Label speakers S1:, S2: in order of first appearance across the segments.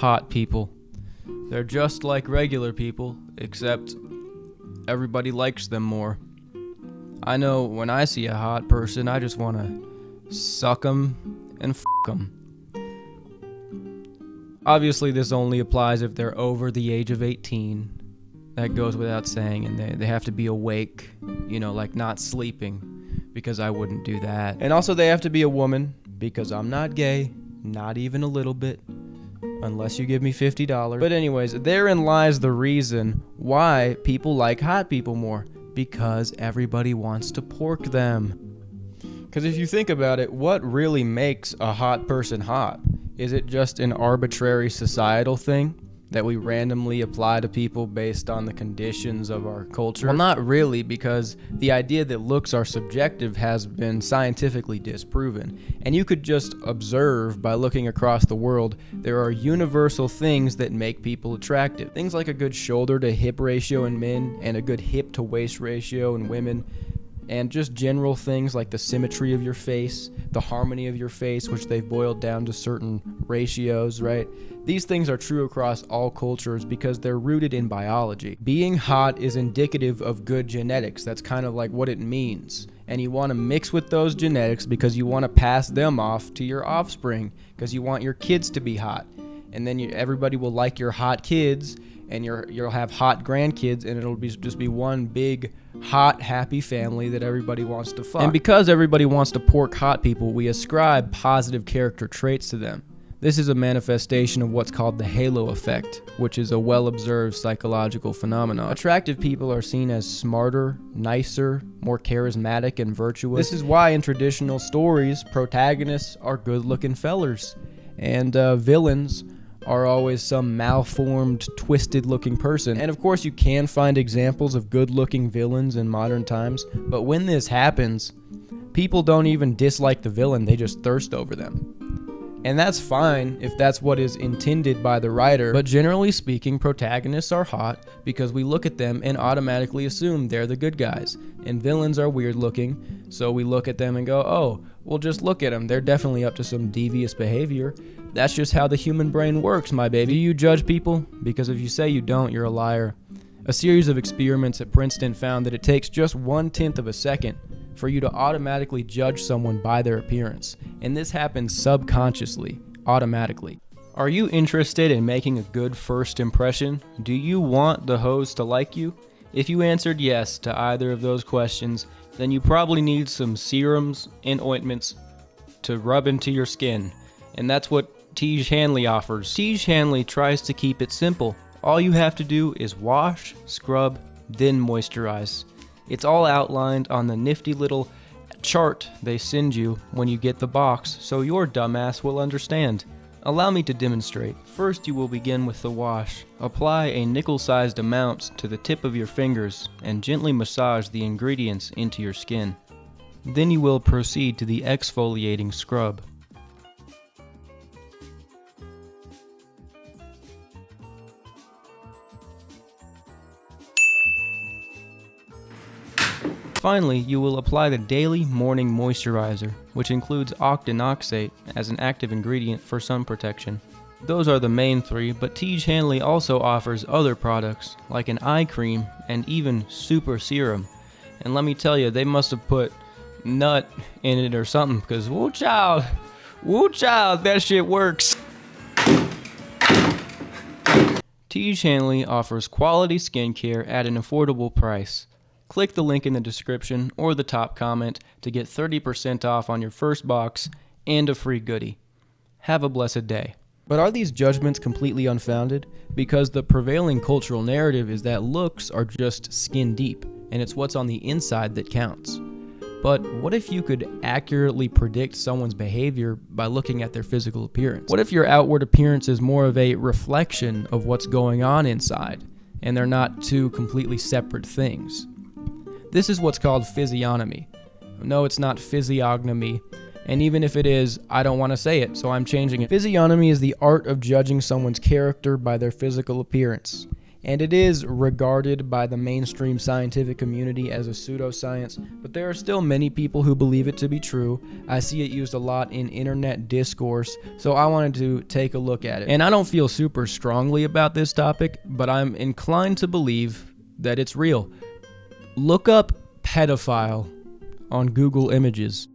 S1: hot people. They're just like regular people, except everybody likes them more. I know when I see a hot person, I just want to suck them and f*** them. Obviously, this only applies if they're over the age of 18. That goes without saying, and they have to be awake, like not sleeping, because I wouldn't do that. And also they have to be a woman, because I'm not gay, not even a little bit, unless you give me $50. But anyways, therein lies the reason why people like hot people more, because everybody wants to pork them. Because if you think about it, what really makes a hot person hot? Is it just an arbitrary societal thing that we randomly apply to people based on the conditions of our culture? Well, not really, because the idea that looks are subjective has been scientifically disproven. And you could just observe by looking across the world, there are universal things that make people attractive. Things like a good shoulder to hip ratio in men and a good hip to waist ratio in women. And just general things like the symmetry of your face, the harmony of your face, which they've boiled down to certain ratios, right? These things are true across all cultures because they're rooted in biology. Being hot is indicative of good genetics. That's kind of like what it means. And you want to mix with those genetics because you want to pass them off to your offspring, because you want your kids to be hot. And then everybody will like your hot kids, and you'll have hot grandkids, and it'll just be one big hot happy family that everybody wants to fuck. And because everybody wants to pork hot people, we ascribe positive character traits to them. This is a manifestation of what's called the halo effect, which is a well-observed psychological phenomenon. Attractive people are seen as smarter, nicer, more charismatic, and virtuous. This is why in traditional stories, protagonists are good-looking fellers, and villains are always some malformed, twisted-looking person. And of course, you can find examples of good-looking villains in modern times, but when this happens, people don't even dislike the villain, they just thirst over them. And that's fine if that's what is intended by the writer, but generally speaking, protagonists are hot because we look at them and automatically assume they're the good guys. And villains are weird-looking, so we look at them and go, oh, well, just look at them, they're definitely up to some devious behavior. That's just how the human brain works, my baby. Do you judge people? Because if you say you don't, you're a liar. A series of experiments at Princeton found that it takes just 1/10 of a second for you to automatically judge someone by their appearance. And this happens subconsciously, automatically. Are you interested in making a good first impression? Do you want the hoes to like you? If you answered yes to either of those questions, then you probably need some serums and ointments to rub into your skin. And that's what Tiege Hanley offers. Tiege Hanley tries to keep it simple. All you have to do is wash, scrub, then moisturize. It's all outlined on the nifty little chart they send you when you get the box, so your dumbass will understand. Allow me to demonstrate. First, you will begin with the wash. Apply a nickel-sized amount to the tip of your fingers and gently massage the ingredients into your skin. Then you will proceed to the exfoliating scrub. Finally, you will apply the daily morning moisturizer, which includes octinoxate as an active ingredient for sun protection. Those are the main three, but Tiege Hanley also offers other products, like an eye cream and even super serum. And let me tell you, they must have put nut in it or something, because woo child, that shit works. Tiege Hanley offers quality skincare at an affordable price. Click the link in the description or the top comment to get 30% off on your first box and a free goodie. Have a blessed day. But are these judgments completely unfounded? Because the prevailing cultural narrative is that looks are just skin deep, and it's what's on the inside that counts. But what if you could accurately predict someone's behavior by looking at their physical appearance? What if your outward appearance is more of a reflection of what's going on inside, and they're not two completely separate things? This is what's called physiognomy. No, it's not physiognomy. And even if it is, I don't want to say it, so I'm changing it. Physiognomy is the art of judging someone's character by their physical appearance. and it is regarded by the mainstream scientific community as a pseudoscience, but there are still many people who believe it to be true. I see it used a lot in internet discourse, so I wanted to take a look at it. And I don't feel super strongly about this topic, but I'm inclined to believe that it's real. Look up pedophile on Google Images.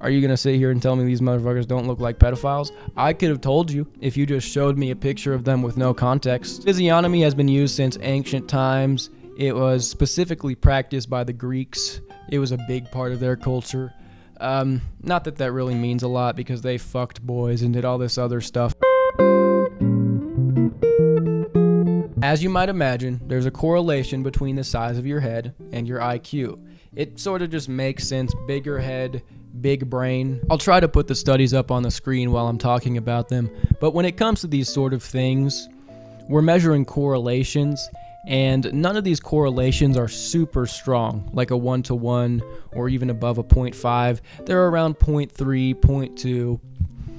S1: Are you going to sit here and tell me these motherfuckers don't look like pedophiles? I could have told you if you just showed me a picture of them with no context. Physiognomy has been used since ancient times. It was specifically practiced by the Greeks. It was a big part of their culture. Not that that really means a lot because they fucked boys and did all this other stuff. As you might imagine, there's a correlation between the size of your head and your IQ. It sort of just makes sense. Bigger head, big brain. I'll try to put the studies up on the screen while I'm talking about them, but when it comes to these sort of things, we're measuring correlations, and none of these correlations are super strong, like a 1-to-1 or even above a 0.5. They're around 0.3, 0.2.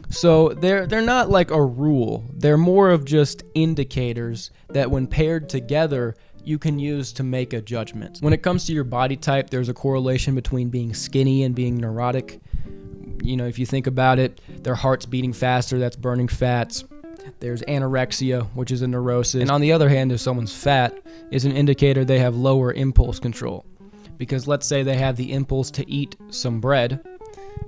S1: So they're not like a rule. They're more of just indicators that when paired together, you can use to make a judgment. When it comes to your body type, there's a correlation between being skinny and being neurotic. You know, if you think about it, their heart's beating faster, that's burning fats. There's anorexia, which is a neurosis. And on the other hand, if someone's fat, is an indicator they have lower impulse control. Because let's say they have the impulse to eat some bread,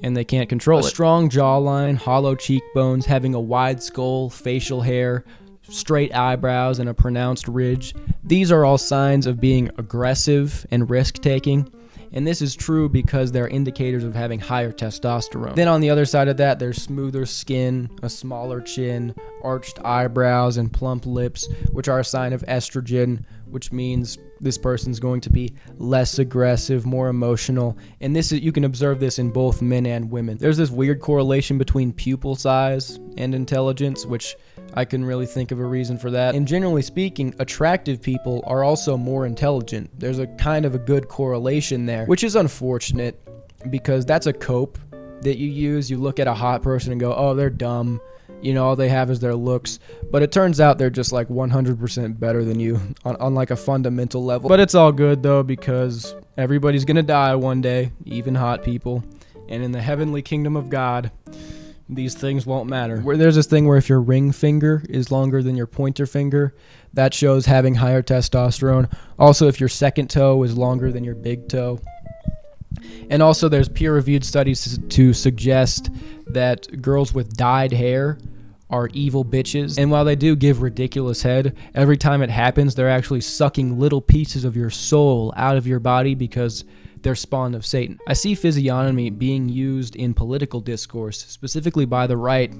S1: and they can't control it. A strong jawline, hollow cheekbones, having a wide skull, facial hair, straight eyebrows, and a pronounced ridge. These are all signs of being aggressive and risk-taking, and this is true because they're indicators of having higher testosterone. Then on the other side of that, there's smoother skin, a smaller chin, arched eyebrows, and plump lips, which are a sign of estrogen, which means this person's going to be less aggressive, more emotional, and you can observe this in both men and women. There's this weird correlation between pupil size and intelligence, which I couldn't really think of a reason for that. And generally speaking, attractive people are also more intelligent. There's a kind of a good correlation there, which is unfortunate because that's a cope that you use. You look at a hot person and go, oh, they're dumb. You know, all they have is their looks. But it turns out they're just like 100% better than you on like a fundamental level. But it's all good though because everybody's gonna die one day, even hot people. And in the heavenly kingdom of God, these things won't matter. Where there's this thing where if your ring finger is longer than your pointer finger, that shows having higher testosterone. Also, if your second toe is longer than your big toe. And also there's peer-reviewed studies to suggest that girls with dyed hair are evil bitches. And while they do give ridiculous head, every time it happens, they're actually sucking little pieces of your soul out of your body because they're spawned of Satan. I see physiognomy being used in political discourse, specifically by the right,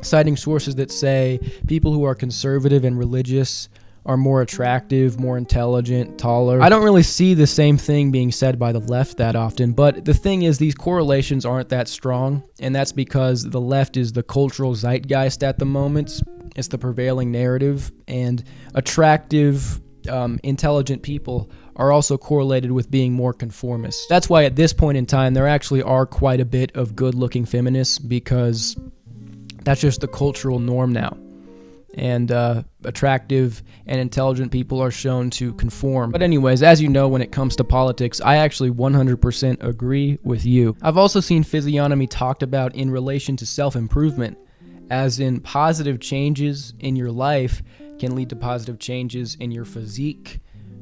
S1: citing sources that say people who are conservative and religious are more attractive, more intelligent, taller. I don't really see the same thing being said by the left that often, but the thing is these correlations aren't that strong, and that's because the left is the cultural zeitgeist at the moment. It's the prevailing narrative, and attractive, intelligent people are also correlated with being more conformist. That's why at this point in time, there actually are quite a bit of good-looking feminists because that's just the cultural norm now. And attractive and intelligent people are shown to conform. But anyways, as you know, when it comes to politics, I actually 100% agree with you. I've also seen physiognomy talked about in relation to self-improvement, as in positive changes in your life can lead to positive changes in your physique,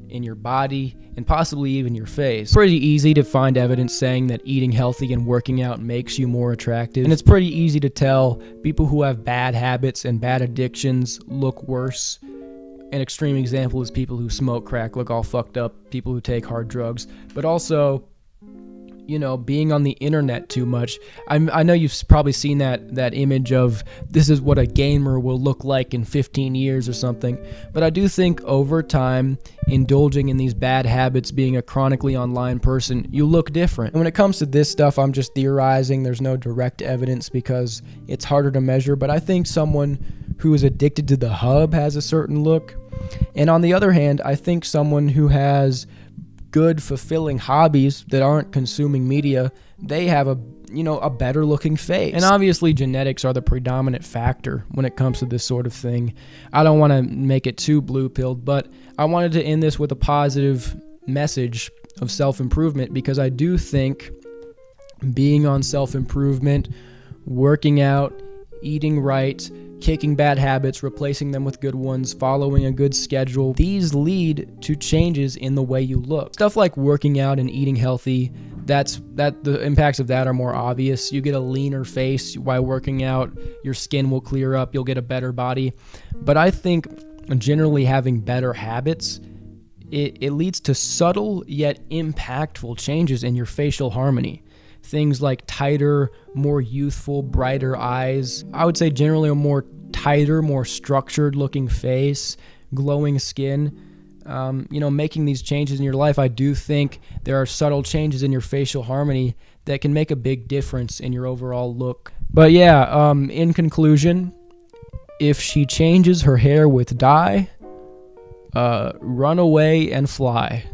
S1: in your body, and possibly even your face. It's pretty easy to find evidence saying that eating healthy and working out makes you more attractive. And it's pretty easy to tell people who have bad habits and bad addictions look worse. An extreme example is people who smoke crack look all fucked up, people who take hard drugs, but also, you know, being on the internet too much. I know you've probably seen that image of this is what a gamer will look like in 15 years or something. But I do think over time, indulging in these bad habits, being a chronically online person, you look different. And when it comes to this stuff, I'm just theorizing. There's no direct evidence because it's harder to measure. But I think someone who is addicted to the hub has a certain look. And on the other hand, I think someone who has good, fulfilling hobbies that aren't consuming media, they have a better looking face. And obviously genetics are the predominant factor when it comes to this sort of thing. I don't want to make it too blue-pilled, but I wanted to end this with a positive message of self-improvement, because I do think being on self-improvement, working out, eating right, kicking bad habits, replacing them with good ones, following a good schedule, these lead to changes in the way you look. Stuff like working out and eating healthy, the impacts of that are more obvious. You get a leaner face while working out, your skin will clear up, you'll get a better body. But I think generally having better habits, it leads to subtle yet impactful changes in your facial harmony. Things like tighter, more youthful, brighter eyes. I would say generally a more tighter, more structured looking face, glowing skin. Making these changes in your life, I do think there are subtle changes in your facial harmony that can make a big difference in your overall look. But yeah, in conclusion, if she changes her hair with dye, run away and fly.